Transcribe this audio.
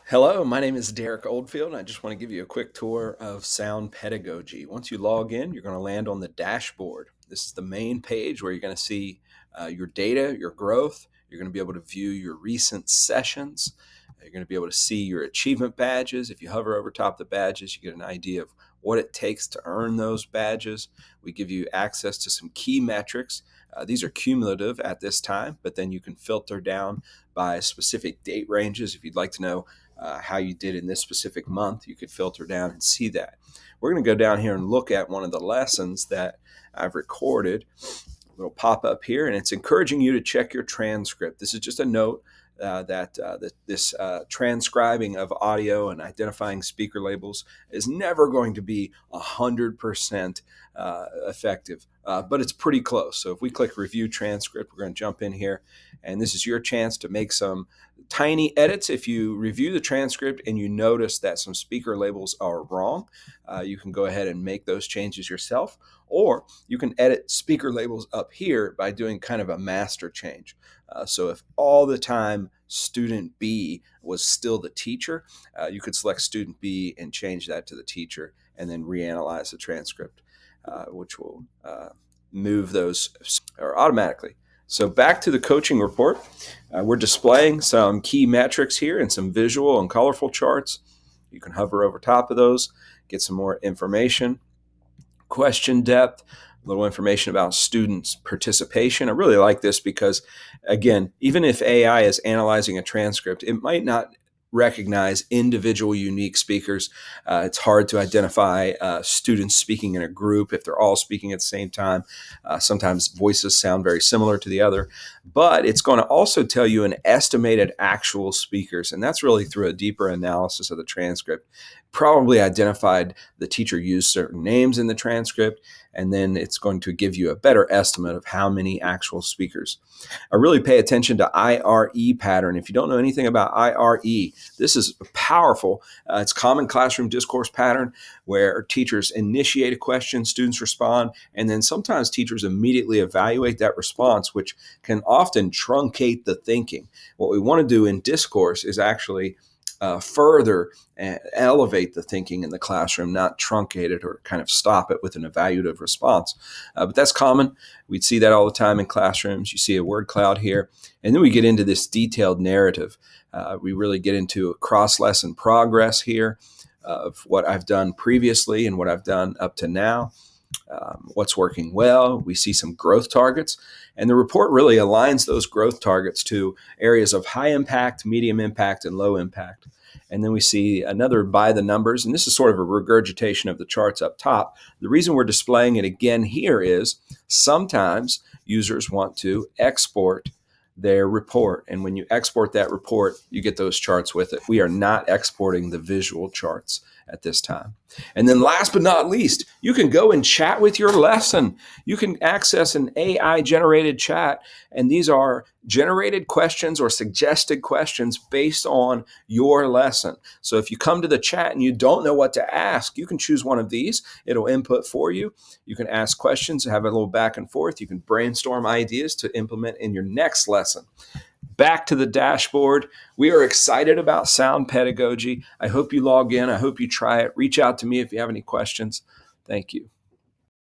Hello, my name is Derek Oldfield, and I just want to give you a quick tour of Sound Pedagogy. Once you log in, you're going to land on the dashboard. This is the main page where you're going to see your data, your growth. You're going to be able to view your recent sessions. You're going to be able to see your achievement badges. If you hover over top the badges, you get an idea of what it takes to earn those badges. We give you access to some key metrics. These are cumulative at this time, but then you can filter down by specific date ranges. If you'd like to know how you did in this specific month, you could filter down and see that. We're going to go down here and look at one of the lessons that I've recorded. It'll pop up here, and it's encouraging you to check your transcript. This is just a note that this transcribing of audio and identifying speaker labels is never going to be 100% effective, but it's pretty close. So if we click Review Transcript, we're going to jump in here, and this is your chance to make some tiny edits. If you review the transcript and you notice that some speaker labels are wrong, you can go ahead and make those changes yourself, or you can edit speaker labels up here by doing kind of a master change. So if all the time student B was still the teacher, you could select student B and change that to the teacher and then reanalyze the transcript, which will move those automatically. So back to the coaching report. We're displaying some key metrics here and some visual and colorful charts. You can hover over top of those, get some more information, question depth, a little information about students' participation. I really like this because, again, even if AI is analyzing a transcript, it might not recognize individual unique speakers. It's hard to identify students speaking in a group if they're all speaking at the same time. Sometimes voices sound very similar to the other, but it's going to also tell you an estimated actual speakers, and that's really through a deeper analysis of the transcript. Probably identified the teacher used certain names in the transcript, and then it's going to give you a better estimate of how many actual speakers. I really pay attention to IRE pattern. If you don't know anything about IRE, this is powerful. It's common classroom discourse pattern where teachers initiate a question, students respond, and then sometimes teachers immediately evaluate that response, which can often truncate the thinking. What we want to do in discourse is actually further elevate the thinking in the classroom, not truncate it or kind of stop it with an evaluative response. But that's common. We'd see that all the time in classrooms. You see a word cloud here. And then we get into this detailed narrative. We really get into a cross-lesson progress here of what I've done previously and what I've done up to now. What's working well. We see some growth targets, and the report really aligns those growth targets to areas of high impact, medium impact, and low impact. And then we see another by the numbers, and this is sort of a regurgitation of the charts up top. The reason we're displaying it again here is sometimes users want to export their report, and when you export that report, you get those charts with it. We are not exporting the visual charts at this time. And then last but not least, you can go and chat with your lesson. You can access an AI generated chat, and these are generated questions or suggested questions based on your lesson. So if you come to the chat and you don't know what to ask, you can choose one of these. It'll input for you. You can ask questions, have a little back and forth. You can brainstorm ideas to implement in your next lesson. Back to the dashboard. We are excited about Sound Pedagogy. I hope you log in. I hope you try it. Reach out to me if you have any questions. Thank you.